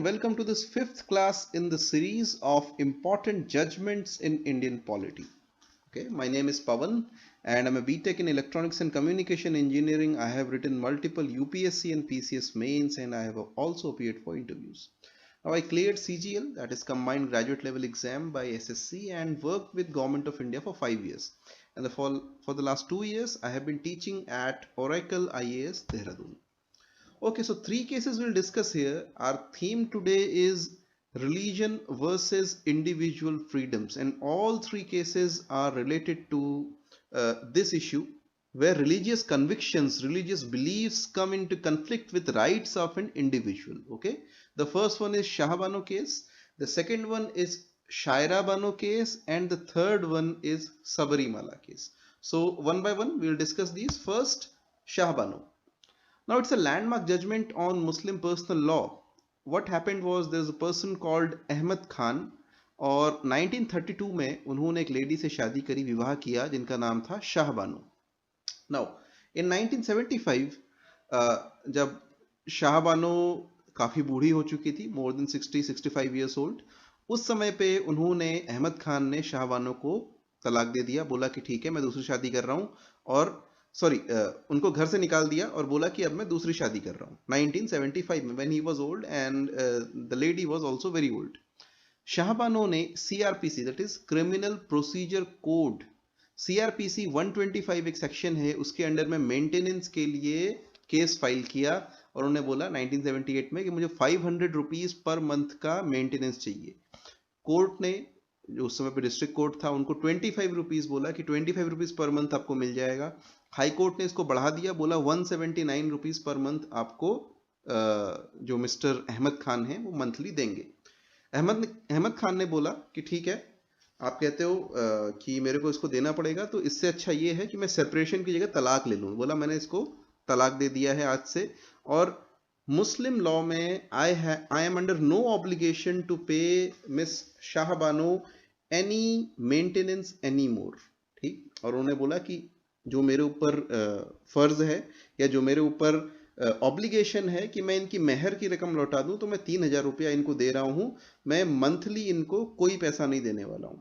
Welcome to this fifth class in the series of important judgments in Indian polity. Okay, my name is Pavan and I'm a BTech in Electronics and Communication Engineering. I have written multiple UPSC and PCS mains and I have also appeared for interviews. Now I cleared CGL, that is Combined Graduate Level Exam by SSC, and worked with Government of India for 5 years. And for the last 2 years I have been teaching at Oracle IAS Dehradun. Okay, so three cases we'll discuss here. Our theme today is religion versus individual freedoms, and all three cases are related to this issue where religious convictions, religious beliefs come into conflict with rights of an individual. Okay, the first one is Shah Bano case, the second one is Shaira Bano case, and the third one is Sabarimala case. So one by one we'll discuss these. First, Shah Bano. Now it's a landmark judgment on Muslim personal law. What happened was there's a person called Ahmad Khan और 1932 में उन्होंने एक lady से शादी करी, विवाह किया, जिनका नाम था शाह बानो. Now in 1975 जब शाह बानो काफ़ी बूढ़ी हो चुकी थी, more than 60-65 years old, उस समय पे उन्होंने अहमद खान ने शाह बानो को तलाक दे दिया, बोला कि ठीक है मैं दूसरी शादी कर रहा हूँ, और उनको घर से निकाल दिया और बोला कि अब मैं दूसरी शादी कर रहा हूँ 1975 में, when he was old and the lady was also very old. Shah Bano ने CRPC, that is criminal procedure code, CRPC 125 एक सेक्शन है, उसके अंडर में मेंटेनेंस के लिए केस फाइल किया और उन्होंने बोला 1978 में कि मुझे 500 रुपीज पर मंथ का मेंटेनेंस चाहिए. कोर्ट ने, जो उस समय पे डिस्ट्रिक्ट कोर्ट था, उनको 25 रुपीज बोला कि 25 रुपीज पर मंथ आपको मिल जाएगा. हाई कोर्ट ने इसको बढ़ा दिया, बोला 179 रुपीज पर मंथ आपको जो मिस्टर अहमद खान हैं वो मंथली देंगे. अहमद खान ने बोला कि ठीक है, आप कहते हो कि मेरे को इसको देना पड़ेगा, तो इससे अच्छा ये है कि मैं सेपरेशन की जगह तलाक ले लूँ. बोला मैंने इसको तलाक दे दिया है आज से, और मुस्लिम लॉ में I am under no obligation to pay Miss Shah Bano any maintenance any more. ठीक, और उन्होंने बोला कि जो मेरे ऊपर फर्ज है या जो मेरे ऊपर ऑब्लिगेशन है कि मैं इनकी मेहर की रकम लौटा दूं, तो मैं 3,000 रुपया इनको दे रहा हूं, मैं मंथली इनको कोई पैसा नहीं देने वाला हूं.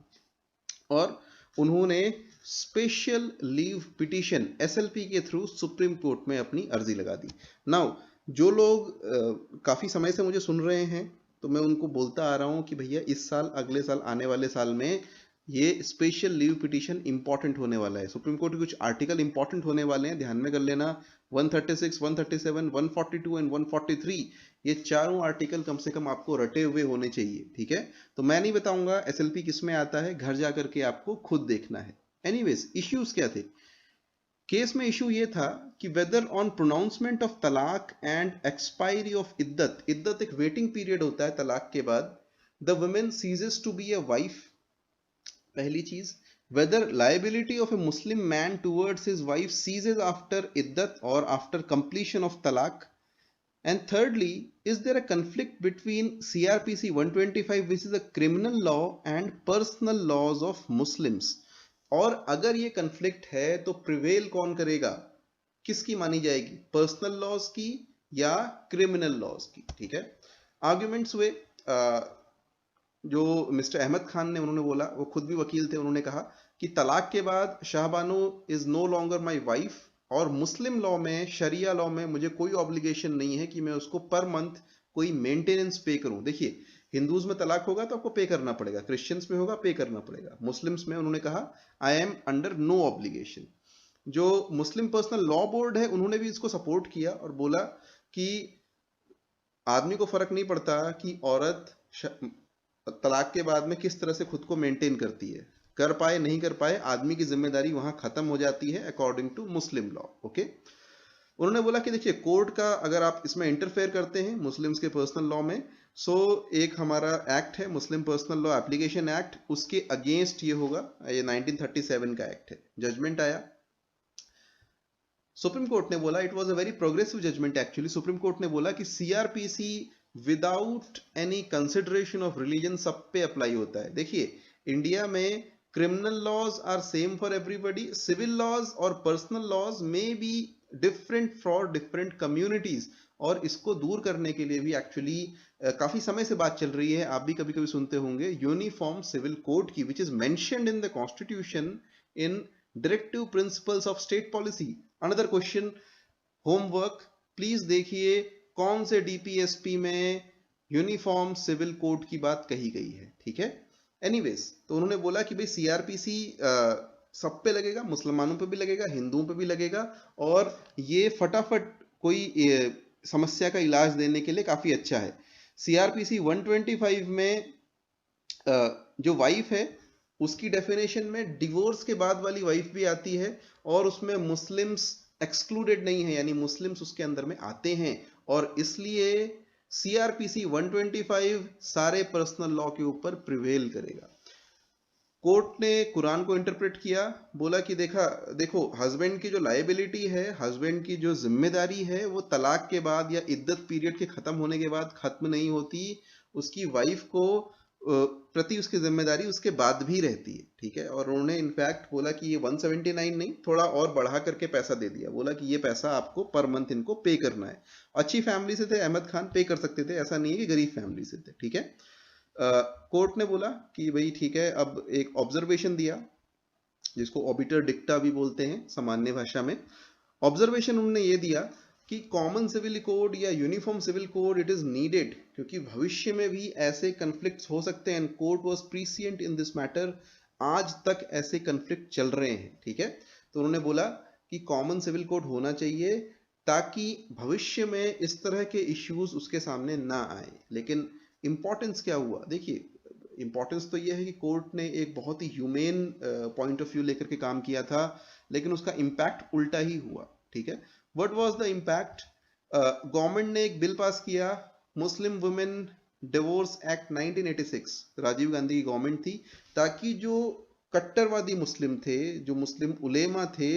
और उन्होंने स्पेशल लीव पिटीशन SLP के थ्रू सुप्रीम कोर्ट में अपनी अर्जी लगा दी. नाउ जो लोग काफ़ी समय से मुझे सुन रहे हैं, तो मैं उनको बोलता आ रहा हूं कि भैया इस साल, अगले साल, आने वाले साल में ये स्पेशल लीव पिटीशन इंपॉर्टेंट होने वाला है. सुप्रीम कोर्ट के कुछ आर्टिकल इंपॉर्टेंट होने वाले हैं, ध्यान में कर लेना. 136, 137, 142 एंड 143, ये चारों आर्टिकल कम से कम आपको रटे हुए होने चाहिए. ठीक है, तो मैं नहीं बताऊंगा SLP किस में आता है, घर जा करके आपको खुद देखना है. एनीवेज, इश्यूज क्या थे केस में? इशू ये था कि वेदर ऑन प्रोनाउंसमेंट ऑफ तलाक एंड एक्सपायरी ऑफ इद्दत, इद्दत एक वेटिंग पीरियड होता है तलाक के बाद, the women ceases to be a wife. पहली चीज, whether liability of a Muslim man towards his wife ceases after iddat or after completion of talaq. And thirdly, is there a conflict between CRPC 125, which is a criminal law, and personal laws of Muslims? और अगर ये conflict है तो prevail कौन करेगा, किसकी मानी जाएगी, पर्सनल लॉज की या क्रिमिनल लॉज की? ठीक है, आर्ग्यूमेंट्स हुए. जो मिस्टर अहमद खान ने, उन्होंने बोला, वो खुद भी वकील थे, उन्होंने कहा कि तलाक के बाद Shah Bano is no longer my wife, और मुस्लिम लॉ में, शरिया लॉ में मुझे कोई ऑब्लिगेशन नहीं है कि मैं उसको पर मंथ कोई मेंटेनेंस पे करूं. देखिए, हिंदूज में तलाक होगा तो आपको पे करना पड़ेगा, क्रिश्चियंस में होगा पे करना पड़ेगा, मुस्लिम्स में उन्होंने कहा I am under no obligation. जो मुस्लिम पर्सनल लॉ बोर्ड है, उन्होंने भी इसको सपोर्ट किया और बोला कि आदमी को फर्क नहीं पड़ता कि औरत तलाक के बाद में किस तरह से खुद को मेंटेन करती है, कर पाए नहीं कर पाए, आदमी की जिम्मेदारी वहां खत्म हो जाती है according to Muslim law. Okay, उन्होंने बोला कि देखिए, कोर्ट का अगर आप इसमें इंटरफेयर करते हैं मुस्लिम्स के पर्सनल लॉ में, सो एक हमारा एक्ट है मुस्लिम पर्सनल लॉ एप्लीकेशन एक्ट, उसके अगेंस्ट ये होगा. ये 1937 का एक्ट है. जजमेंट आया, सुप्रीम कोर्ट ने बोला, it was a very progressive judgement actually. Supreme Court ने बोला कि CRPC without any consideration of religion सब पे अप्लाई होता है. देखिए, इंडिया में criminal laws are same for everybody, civil laws और पर्सनल लॉज में be different for different communities, और इसको दूर करने के लिए भी एक्चुअली काफी समय से बात चल रही है, आप भी कभी कभी सुनते होंगे, यूनिफॉर्म सिविल कोड की, which is mentioned in the constitution in directive principles of state policy. Another question, homework, please देखिए कौन से डीपीएसपी में यूनिफॉर्म सिविल कोड की बात कही गई है, ठीक है। एनीवेज, तो उन्होंने बोला कि भाई सीआरपीसी सब पे लगेगा, मुसलमानों पे भी लगेगा, हिंदुओं पे भी लगेगा, और ये फटाफट कोई समस्या का इलाज देने के लिए काफी अच्छा है। सीआरपीसी 125 में जो वाइफ है उसकी डेफिनेशन में डिवोर्स के बाद वाली वाइफ भी आती है, और उसमें मुस्लिम्स एक्सक्लूडेड नहीं है, यानी मुस्लिम्स उसके अंदर में आते हैं, और इसलिए सीआरपीसी 125 सारे पर्सनल लॉ के ऊपर प्रिवेल करेगा। कोर्ट ने कुरान को इंटरप्रेट किया, बोला कि देखो हस्बैंड की जो लायबिलिटी है, हस्बैंड की जो जिम्मेदारी है, वो तलाक के बाद या इद्दत पीरियड के खत्म होने के बाद खत्म नहीं होती, उसकी वाइफ को प्रति उसकी जिम्मेदारी उसके बाद भी रहती है, ठीक है। और उन्होंने इनफैक्ट बोला कि ये 179 नहीं, थोड़ा और बढ़ा करके पैसा दे दिया, बोला कि ये पैसा आपको पर मंथ इनको पे करना है। अच्छी फैमिली से थे अहमद खान, पे कर सकते थे, ऐसा नहीं है कि गरीब फैमिली से थे, ठीक है। कोर्ट ने बोला कि भाई ठीक है, अब एक ऑब्जर्वेशन दिया जिसको ऑबिटर डिक्टा भी बोलते हैं सामान्य भाषा में। ऑब्जर्वेशन उन्होंने ये दिया कि कॉमन सिविल कोड या uniform civil code it is needed, क्योंकि भविष्य में भी ऐसे कन्फ्लिक्ट्स हो सकते हैं, court was prescient in this matter, आज तक ऐसे कन्फ्लिक्ट चल रहे हैं, ठीक है। तो उन्होंने बोला कि कॉमन सिविल कोड होना चाहिए ताकि भविष्य में इस तरह के इश्यूज उसके सामने ना आए। लेकिन इंपॉर्टेंस क्या हुआ, देखिए इंपॉर्टेंस तो यह है कि कोर्ट ने एक बहुत ही ह्यूमेन पॉइंट ऑफ व्यू लेकर के काम किया था, लेकिन उसका इम्पैक्ट उल्टा ही हुआ, ठीक है। What was the impact? Government ने एक बिल पास किया, Muslim women divorce act 1986, Rajiv Gandhi की गवर्नमेंट थी, ताकि जो कट्टरवादी मुस्लिम थे, जो मुस्लिम उलेमा थे,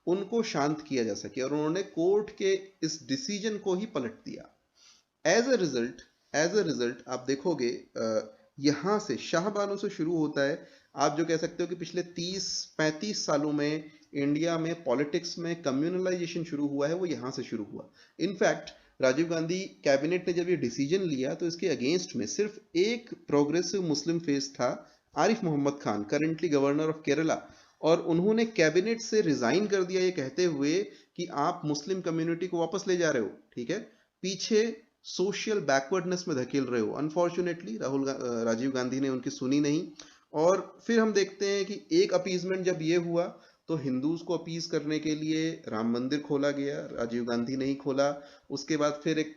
उनको शांत किया जा सके, और उन्होंने कोर्ट के इस डिसीजन को ही पलट दिया। एज अ रिजल्ट आप देखोगे यहां से शाहबानो से शुरू होता है। आप जो कह सकते हो कि पिछले 30-35 सालों में इंडिया में पॉलिटिक्स में कम्युनलाइजेशन शुरू हुआ है, वो यहां से शुरू हुआ। इनफैक्ट राजीव गांधी कैबिनेट ने जब ये डिसीजन लिया तो इसके अगेंस्ट में सिर्फ एक प्रोग्रेसिव मुस्लिम फेस था, Arif Mohammad Khan, currently governor of Kerala, और उन्होंने कैबिनेट से रिजाइन कर दिया ये कहते हुए कि आप मुस्लिम कम्युनिटी को वापस ले जा रहे हो, ठीक है, पीछे सोशल बैकवर्डनेस में धकेल रहे हो। अनफॉर्चुनेटली राजीव गांधी ने उनकी सुनी नहीं, और फिर हम देखते हैं कि एक अपीजमेंट जब ये हुआ तो हिंदूज को अपीज करने के लिए राम मंदिर खोला गया, राजीव गांधी ने ही खोला। उसके बाद फिर एक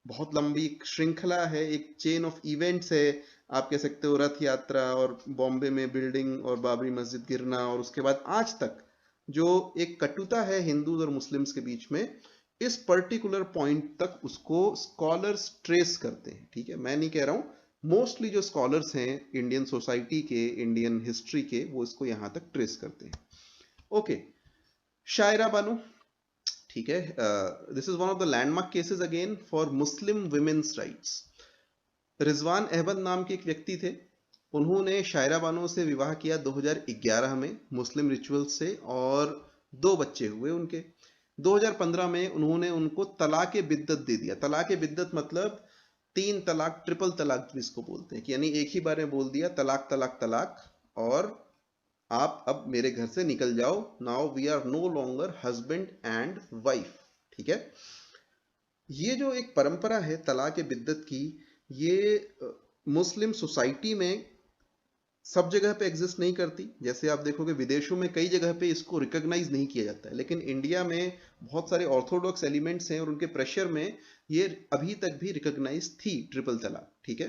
बहुत लंबी श्रृंखला है, एक चेन ऑफ इवेंट्स है, आप कह सकते हो, रथ यात्रा और बॉम्बे में बिल्डिंग और बाबरी मस्जिद गिरना, और उसके बाद आज तक जो एक कटुता है हिंदूज और मुस्लिम्स के बीच में, इस पर्टिकुलर पॉइंट तक उसको स्कॉलर्स ट्रेस करते हैं, ठीक है। मैं नहीं कह रहा हूं, मोस्टली जो स्कॉलर्स हैं इंडियन सोसाइटी के, इंडियन हिस्ट्री के, वो इसको यहां तक ट्रेस करते हैं। ओके, शायरा बानो, ठीक है, this is one of the landmark cases again for Muslim women's rights. Rizwan Ahmed नाम के एक व्यक्ति थे, उन्होंने शायरा बानो से विवाह किया 2011 में मुस्लिम रिचुअल से, और 2 बच्चे हुए उनके। 2015 में उन्होंने उनको तलाक बिद्दत दे दिया। तलाक बिद्दत मतलब 3 तलाक, ट्रिपल तलाक जिसको बोलते हैं, कि यानी एक ही बार में बोल दिया तलाक तलाक तलाक, और आप अब मेरे घर से निकल जाओ, now we are no longer husband and wife, ठीक है। ये जो एक परंपरा है तलाक बिद्दत की, ये मुस्लिम सोसाइटी में सब जगह पे एग्जिस्ट नहीं करती। जैसे आप देखोगे विदेशों में कई जगह पे इसको रिकॉग्नाइज नहीं किया जाता है, लेकिन इंडिया में बहुत सारे ऑर्थोडॉक्स एलिमेंट्स हैं और उनके प्रेशर में ये अभी तक भी रिकॉग्नाइज थी ट्रिपल तलाक, ठीक है।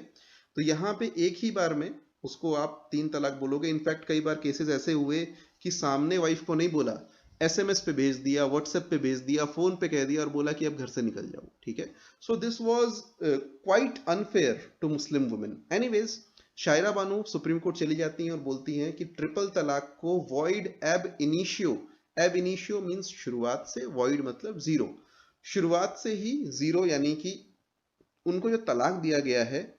तो यहाँ पे एक ही बार में उसको आप 3 तलाक बोलोगे। इनफैक्ट कई बार केसेस ऐसे हुए कि सामने वाइफ को नहीं बोला, एसएमएस पे भेज दिया, व्हाट्सएप पे भेज दिया, फोन पे कह दिया और बोला कि अब घर से निकल जाओ, ठीक है। So this was quite unfair to Muslim women. Anyways, Shayara Bano Supreme Court चली जाती हैं और बोलती हैं कि ट्रिपल तलाक को वॉइड एब इनिशियो, एब इनिशियो मींस शुरुआत से, वॉइड मतलब जीरो, शुरुआत से ही जीरो, यानी कि उनको जो तलाक दिया गया है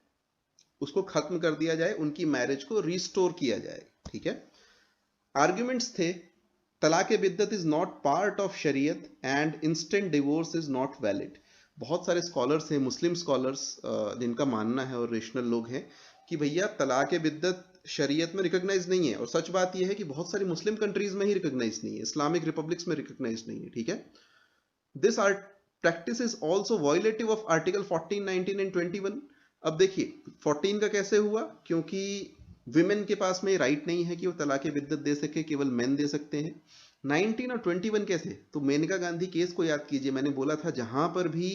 उसको खत्म कर दिया जाए, उनकी मैरिज को रिस्टोर किया जाए, ठीक है। आर्ग्यूमेंट्स थे तलाक बिद्दत इज नॉट पार्ट ऑफ शरीयत and instant divorce is not valid. बहुत सारे स्कॉलर्स हैं, मुस्लिम स्कॉलर्स, जिनका मानना है और रेशनल लोग हैं कि भैया तलाक बिद्दत शरीयत में रिकॉग्नाइज नहीं है। और सच बात यह है कि बहुत सारी मुस्लिम कंट्रीज में ही रिकॉग्नाइज नहीं है, इस्लामिक रिपब्लिक्स में रिकॉग्नाइज नहीं है, ठीक है। This practice is also violative of article 14, 19 and 21। अब देखिए 14 का कैसे हुआ, क्योंकि विमेन के पास में राइट नहीं है कि वो तलाक बिद्दत दे सके, केवल मेन दे सकते हैं। 19 और 21 कैसे, तो मेनका गांधी केस को याद कीजिए, मैंने बोला था जहां पर भी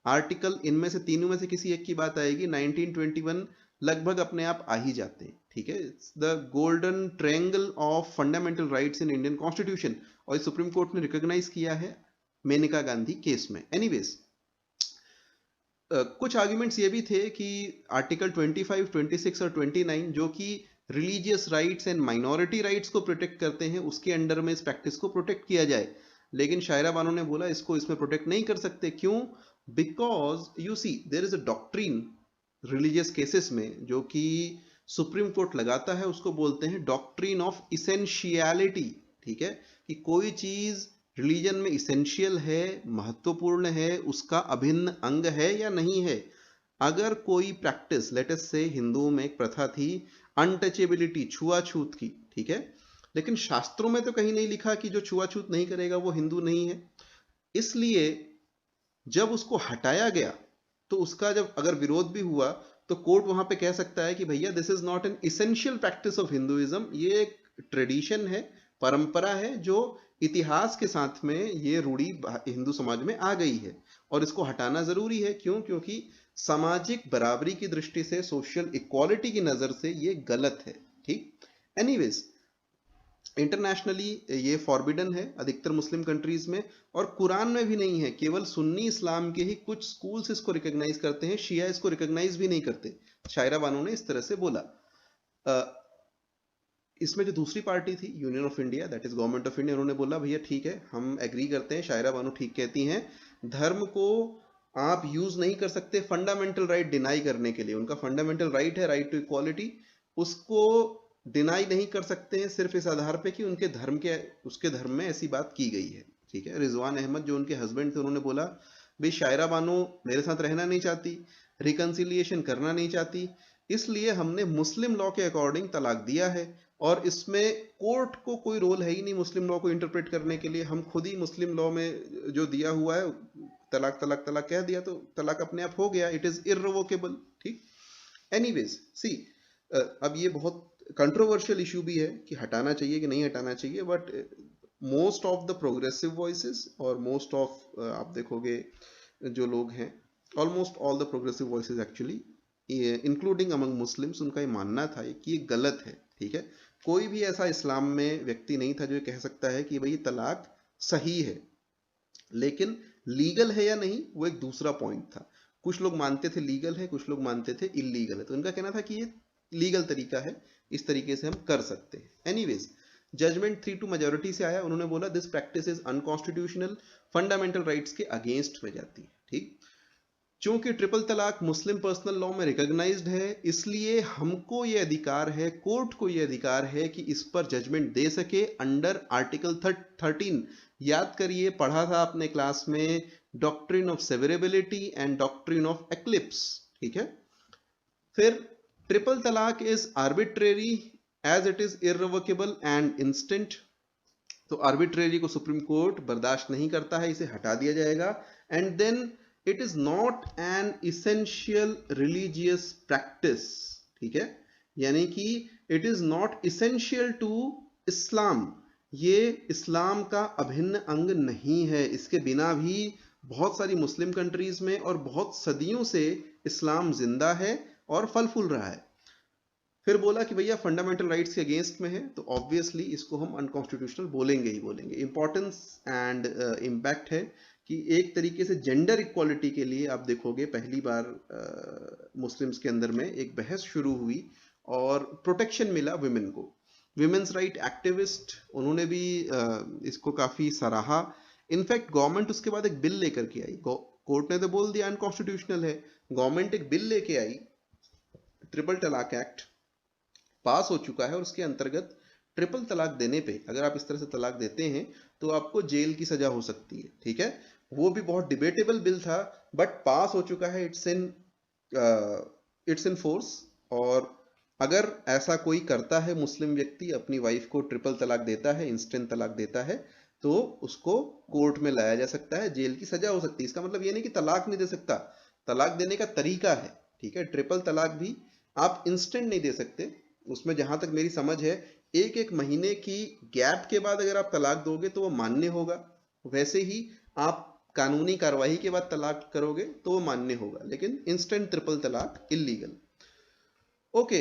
आर्टिकल इनमें से तीनों में से किसी एक की बात आएगी 19, 21 लगभग अपने आप आ ही जाते हैं, ठीक है। It's the golden triangle of fundamental rights in Indian constitution, और सुप्रीम कोर्ट ने रिकॉग्नाइज किया है मेनका गांधी केस में। एनीवेज, कुछ आर्ग्यूमेंट्स ये भी थे कि आर्टिकल 25, 26 और 29 जो कि religious rights and minority rights को प्रोटेक्ट करते हैं, उसके अंडर में इस प्रैक्टिस को प्रोटेक्ट किया जाए। लेकिन शायरा बानो ने बोला इसको इसमें प्रोटेक्ट नहीं कर सकते। क्यों? Because you see there is a doctrine religious cases में जो कि सुप्रीम कोर्ट लगाता है, उसको बोलते हैं डॉक्ट्रिन ऑफ इसेंशियलिटी, ठीक है, कि कोई चीज रिलीजन में इसेंशियल है, महत्वपूर्ण है, उसका अभिन्न अंग है या नहीं है। अगर कोई प्रैक्टिस, लेट अस से हिंदुओं में एक प्रथा थी अनटचेबिलिटी, छुआछूत की, ठीक है, लेकिन शास्त्रों में तो कहीं नहीं लिखा कि जो छुआछूत नहीं करेगा वो हिंदू नहीं है। इसलिए जब उसको हटाया गया तो उसका जब अगर विरोध भी हुआ तो कोर्ट वहां पे कह सकता है कि भैया this is not an essential practice of Hinduism, ये एक ट्रेडिशन है, परंपरा है जो इतिहास के साथ में ये रूढ़ी हिंदू समाज में आ गई है और इसको हटाना जरूरी है। क्यों? क्योंकि सामाजिक बराबरी की दृष्टि से, सोशल इक्वालिटी की नजर से ये गलत है, ठीक। एनीवेज, इंटरनेशनली ये फॉरबिडन है अधिकतर मुस्लिम कंट्रीज में, और कुरान में भी नहीं है। केवल सुन्नी इस्लाम के ही कुछ स्कूल्स इसको रिकॉग्नाइज करते हैं, शिया इसको रिकॉग्नाइज भी नहीं करते। शायरा बानो ने इस तरह से बोला। इसमें जो दूसरी पार्टी थी union of India, that is government of India, उन्होंने बोला भैया ठीक है, हम एग्री करते हैं, शायरा बानो ठीक कहती हैं, धर्म को आप यूज नहीं कर सकते फंडामेंटल राइट डिनाई करने के लिए। उनका फंडामेंटल राइट है, राइट टू इक्वालिटी, उसको डिनाई नहीं कर सकते हैं सिर्फ इस आधार पे कि उनके धर्म के, उसके धर्म में ऐसी बात की गई है, ठीक है। रिजवान अहमद जो उनके हस्बैंड थे, उन्होंने बोला भाई शायरा बानो मेरे साथ रहना नहीं चाहती, रिकंसिलिएशन करना नहीं चाहती, इसलिए हमने मुस्लिम लॉ के अकॉर्डिंग तलाक दिया है, और इसमें कोर्ट को कोई रोल है ही नहीं मुस्लिम लॉ को इंटरप्रेट करने के लिए। हम खुद ही मुस्लिम लॉ में जो दिया हुआ है, तलाक तलाक तलाक कह दिया तो तलाक अपने आप हो गया, इट इज इररिवोकेबल, ठीक। एनीवेज सी, अब ये बहुत कंट्रोवर्शियल इशू भी है कि हटाना चाहिए कि नहीं हटाना चाहिए, but most of the progressive voices और मोस्ट ऑफ आप देखोगे जो लोग हैं, almost all the progressive voices actually including among Muslims, उनका ये मानना था कि ये गलत है, ठीक है। कोई भी ऐसा इस्लाम में व्यक्ति नहीं था जो कह सकता है कि भाई तलाक सही है, लेकिन लीगल है या नहीं वो एक दूसरा पॉइंट था। कुछ लोग मानते थे लीगल है, कुछ लोग मानते थे इलीगल है, तो उनका कहना था कि ये लीगल तरीका है, इस तरीके से हम कर सकते हैं। एनीवेज, जजमेंट 3-2 मेजोरिटी से आया, उन्होंने बोला this practice is unconstitutional, fundamental rights के अगेंस्ट में जाती है, ठीक। चूंकि ट्रिपल तलाक मुस्लिम पर्सनल लॉ में रिकॉग्नाइज्ड है, इसलिए हमको यह अधिकार है, कोर्ट को यह अधिकार है कि इस पर जजमेंट दे सके अंडर आर्टिकल 13। याद करिए, पढ़ा था आपने क्लास में doctrine of severability and doctrine of eclipse, ठीक है। फिर triple talaq is arbitrary as it is irrevocable and instant, तो आर्बिट्रेरी को सुप्रीम कोर्ट बर्दाश्त नहीं करता है, इसे हटा दिया जाएगा। And then it is not an essential religious practice, ठीक है, यानी कि it is not essential to Islam, ये इस्लाम का अभिन्न अंग नहीं है। इसके बिना भी बहुत सारी मुस्लिम कंट्रीज में और बहुत सदियों से इस्लाम जिंदा है और फल फूल रहा है। फिर बोला कि भैया फंडामेंटल राइट्स के अगेंस्ट में है, तो ऑब्वियसली इसको हम अनकॉन्स्टिट्यूशनल बोलेंगे ही बोलेंगे। इंपॉर्टेंस एंड इम्पैक्ट है कि एक तरीके से जेंडर इक्वालिटी के लिए आप देखोगे पहली बार मुस्लिम्स के अंदर में एक बहस शुरू हुई और प्रोटेक्शन मिला विमेन को। विमेन्स राइट एक्टिविस्ट, उन्होंने भी इसको काफी सराहा। इनफैक्ट गवर्नमेंट उसके बाद एक बिल लेकर के आई, कोर्ट ने तो बोल दिया अनकॉन्स्टिट्यूशनल है, गवर्नमेंट एक बिल लेके आई, ट्रिपल तलाक एक्ट पास हो चुका है, और उसके अंतर्गत ट्रिपल तलाक देने पे, अगर आप इस तरह से तलाक देते हैं तो आपको जेल की सजा हो सकती है, ठीक है। वो भी बहुत डिबेटेबल बिल था, बट पास हो चुका है, इट्स इन फोर्स। और अगर ऐसा कोई करता है, मुस्लिम व्यक्ति अपनी वाइफ को ट्रिपल तलाक देता है, इंस्टेंट तलाक देता है, तो उसको कोर्ट में लाया जा सकता है, जेल की सजा हो सकती है। इसका मतलब ये नहीं कि तलाक नहीं दे सकता, तलाक देने का तरीका है, ठीक है। ट्रिपल तलाक भी आप इंस्टेंट नहीं दे सकते, उसमें जहां तक मेरी समझ है एक एक महीने की गैप के बाद अगर आप तलाक दोगे तो वो मान्य होगा। वैसे ही आप कानूनी कार्रवाई के बाद तलाक करोगे तो वो मान्य होगा, लेकिन इंस्टेंट ट्रिपल तलाक इलीगल। ओके,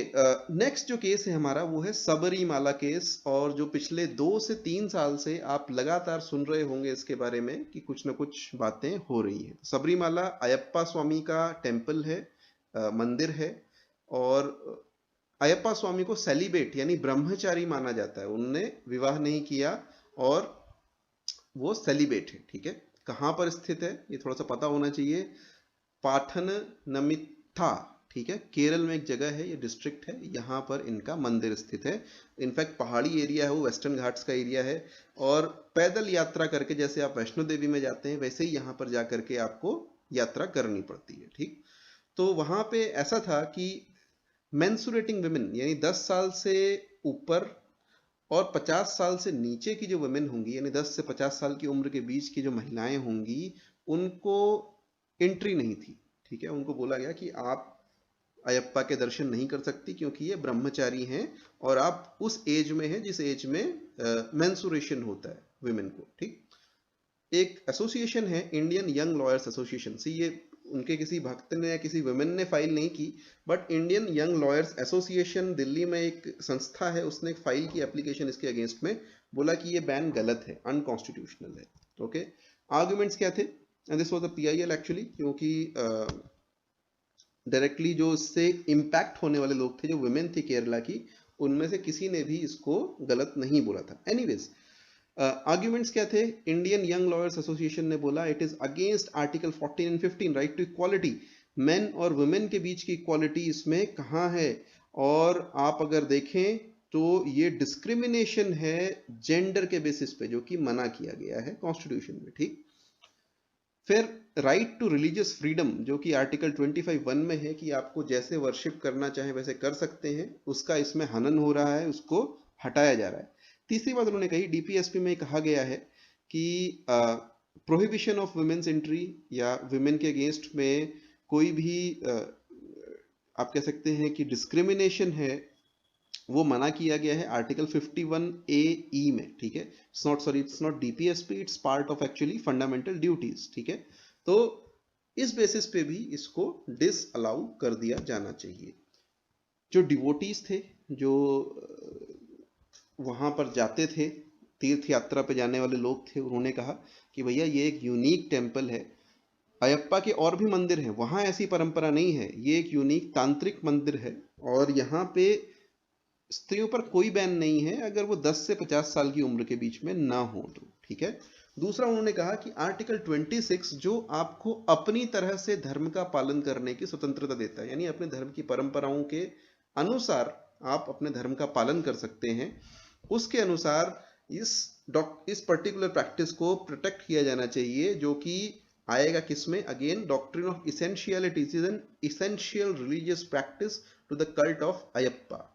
नेक्स्ट जो केस है हमारा वो है सबरीमाला केस, और जो पिछले 2 से 3 साल से आप लगातार सुन रहे होंगे इसके बारे में कि कुछ ना कुछ बातें हो रही है। सबरीमाला अयप्पा स्वामी का टेम्पल है, मंदिर है, और अयप्पा स्वामी को सेलिब्रेट यानी ब्रह्मचारी माना जाता है, उन्होंने विवाह नहीं किया और वो सेलिब्रेट है, ठीक है। कहाँ पर स्थित है ये थोड़ा सा पता होना चाहिए, पाठनमथिट्टा, ठीक है, केरल में एक जगह है, ये डिस्ट्रिक्ट है, यहाँ पर इनका मंदिर स्थित है। इनफैक्ट पहाड़ी एरिया है, वो वेस्टर्न घाट्स का एरिया है, और पैदल यात्रा करके जैसे आप वैष्णो देवी में जाते हैं वैसे ही यहाँ पर जा करके आपको यात्रा करनी पड़ती है, ठीक। तो वहाँ पे ऐसा था कि मेंसुरेटिंग वुमेन यानी 10 साल से ऊपर और 50 साल से नीचे की जो वुमेन होंगी, यानी 10 से 50 साल की उम्र के बीच की जो महिलाएं होंगी, उनको एंट्री नहीं थी, ठीक है। उनको बोला गया कि आप अयप्पा के दर्शन नहीं कर सकती क्योंकि ये ब्रह्मचारी हैं, और आप उस एज में हैं जिस एज में मेंसुरेशन होता है वुमेन को, ठीक। एक एसोसिएशन है इंडियन यंग लॉयर्स एसोसिएशन, सी ये उनके किसी भक्त ने या किसी वुमेन ने फाइल नहीं की, but Indian young lawyers association Delhi में एक संस्था है, उसने एक फाइल की एप्लीकेशन इसके अगेंस्ट में, बोला कि ये बैन गलत है, अनकॉन्स्टिट्यूशनल है, ओके। आर्गुमेंट्स क्या थे, and this was the PIL actually, क्योंकि डायरेक्टली जो इससे इम्पैक्ट होने वाले लोग थे, जो वुमेन थी केरला की, उनमें से किसी ने भी इसको गलत नहीं बोला था। एनीवेज, आर्ग्यूमेंट्स क्या थे, इंडियन यंग लॉयर्स एसोसिएशन ने बोला it is against article 14 and 15 right to equality, men और वुमेन के बीच की इक्वालिटी इसमें कहाँ है, और आप अगर देखें तो ये डिस्क्रिमिनेशन है जेंडर के बेसिस पे, जो कि मना किया गया है कॉन्स्टिट्यूशन में, ठीक। फिर राइट टू रिलीजियस फ्रीडम, जो कि आर्टिकल 25(1) में है कि आपको जैसे वर्शिप करना चाहे वैसे कर सकते हैं, उसका इसमें हनन हो रहा है, उसको हटाया जा रहा है। तीसरी बात उन्होंने कही, डीपीएसपी में कहा गया है कि प्रोहिबिशन ऑफ वुमेन्स एंट्री या वुमेन के अगेंस्ट में कोई भी आप कह सकते हैं कि डिस्क्रिमिनेशन है, वो मना किया गया है आर्टिकल 51(a)(e) में, ठीक है। It's not DPSP, it's part of actually fundamental duties, ठीक है। तो इस बेसिस पे भी इसको डिस अलाउ कर दिया जाना चाहिए। जो डिवोटीज थे, जो वहां पर जाते थे, तीर्थ यात्रा पे जाने वाले लोग थे, उन्होंने कहा कि भैया ये एक यूनिक टेम्पल है, अयप्पा के और भी मंदिर हैं, वहां ऐसी परंपरा नहीं है, ये एक यूनिक तांत्रिक मंदिर है, और यहाँ पे स्त्रियों पर कोई बैन नहीं है अगर वो 10 से 50 साल की उम्र के बीच में ना हो तो, ठीक है। दूसरा उन्होंने कहा कि आर्टिकल 26 जो आपको अपनी तरह से धर्म का पालन करने की स्वतंत्रता देता है, यानी अपने धर्म की परंपराओं के अनुसार आप अपने धर्म का पालन कर सकते हैं, उसके अनुसार इस पर्टिकुलर प्रैक्टिस को प्रोटेक्ट किया जाना चाहिए, जो कि आएगा किसमें, again doctrine of essentiality, is an essential religious practice to the cult of Ayyappa.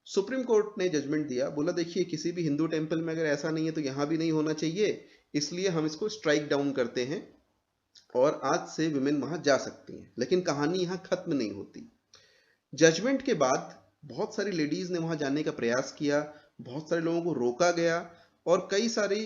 Supreme Court ने जजमेंट दिया, बोला देखिए किसी भी हिंदू टेंपल में अगर ऐसा नहीं है तो यहां भी नहीं होना चाहिए, इसलिए हम इसको स्ट्राइक डाउन करते हैं और आज से विमेन वहां जा सकती हैं। लेकिन कहानी यहां खत्म नहीं होती। जजमेंट के बाद बहुत सारी लेडीज ने वहां जाने का प्रयास किया, बहुत सारे लोगों को रोका गया, और कई सारी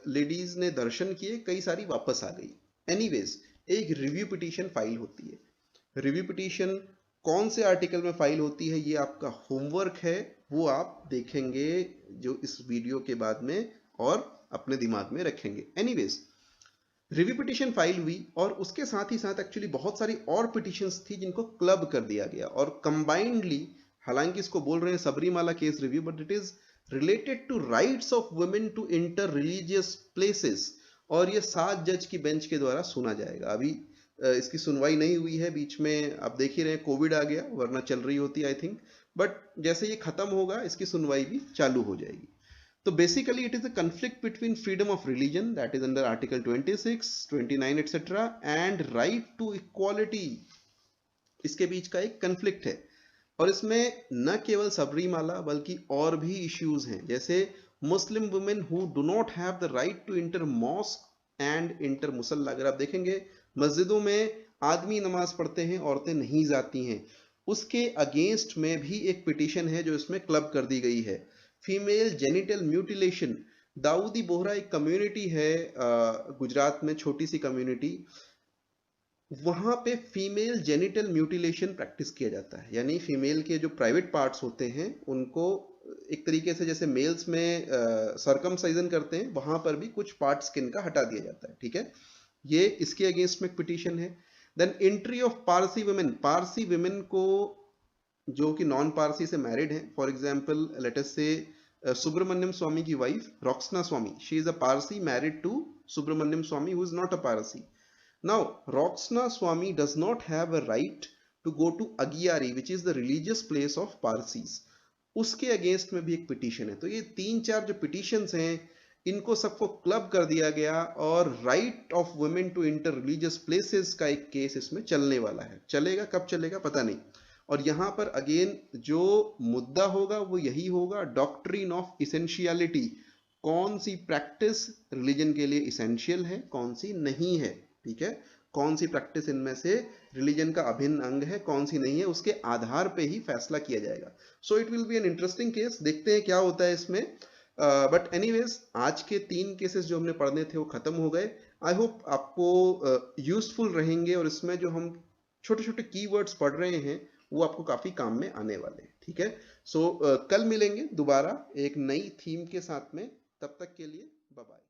लेडीज ने दर्शन किए, कई सारी वापस आ गई। एनीवेज, एक रिव्यू पिटीशन फाइल होती है। रिव्यू पिटीशन कौन से आर्टिकल में फाइल होती है, ये आपका होमवर्क है, वो आप देखेंगे जो इस वीडियो के बाद में, और अपने दिमाग में रखेंगे। एनीवेज, रिव्यू पिटीशन फाइल हुई, और उसके साथ ही साथ एक्चुअली बहुत सारी और पिटीशंस थी जिनको क्लब कर दिया गया, और कंबाइंडली, हालांकि इसको बोल रहे हैं Sabarimala case review, but it is related to rights of women to enter religious places, और ये 7 जज की बेंच के द्वारा सुना जाएगा। अभी इसकी सुनवाई नहीं हुई है। बीच में आप देख ही रहे हैं कोविड आ गया, वरना चल रही होती आई थिंक। बट जैसे ये खत्म होगा इसकी सुनवाई भी चालू हो जाएगी। तो basically it is a conflict between freedom of religion, that is under article 26, 29 etc. and right to equality, इसके बीच का एक conflict है। और इसमें न केवल सबरीमाला बल्कि और भी इश्यूज हैं, जैसे Muslim women who do not have the right to enter mosque and enter मुसल्ला। अगर आप देखेंगे मस्जिदों में आदमी नमाज पढ़ते हैं, औरतें नहीं जाती हैं, उसके अगेंस्ट में भी एक पिटीशन है जो इसमें क्लब कर दी गई है। Female genital mutilation, Dawoodi Bohra एक कम्युनिटी है गुजरात में, छोटी सी कम्युनिटी, वहां पे फीमेल जेनिटल म्यूटिलेशन प्रैक्टिस किया जाता है। यानी फीमेल के जो प्राइवेट पार्ट्स होते हैं उनको एक तरीके से जैसे मेल्स में सर्कमसाइजन करते हैं, वहां पर भी कुछ पार्ट स्किन का हटा दिया जाता है। ठीक है, ये इसके अगेंस्ट में एक पिटीशन है। Then entry of Parsi women, Parsi women को जो कि नॉन पारसी से मैरिड है, फॉर एग्जाम्पल लेट अस से सुब्रमण्यम स्वामी की wife Roxana Swamy, she is a Parsi married to Subramanian Swamy who is not a Parsi. Now, Roxana Swami does not have a right to go to Agyari, which is the religious place of Parsis. उसके against में भी एक petition है। तो ये 3-4 जो petitions हैं, इनको सबको क्लब कर दिया गया और right of women to enter religious places का एक केस इसमें चलने वाला है। चलेगा, कब चलेगा पता नहीं। और यहाँ पर अगेन जो मुद्दा होगा वो यही होगा, डॉक्ट्रिन ऑफ इसेंशियलिटी, कौन सी प्रैक्टिस रिलीजन के लिए इसेंशियल है, कौन सी नहीं है। ठीक है, कौन सी प्रैक्टिस इनमें से रिलीजन का अभिन्न अंग है, कौन सी नहीं है, उसके आधार पे ही फैसला किया जाएगा। So it will be an interesting case, देखते हैं क्या होता है इसमें। बट एनीवेज, आज के 3 केसेस जो हमने पढ़ने थे वो खत्म हो गए। आई होप आपको यूजफुल रहेंगे और इसमें जो हम छोटे छोटे कीवर्ड्स पढ़ रहे हैं वो आपको काफी काम में आने वाले हैं। ठीक है, सो कल मिलेंगे दोबारा एक नई थीम के साथ में। तब तक के लिए बाय बाय।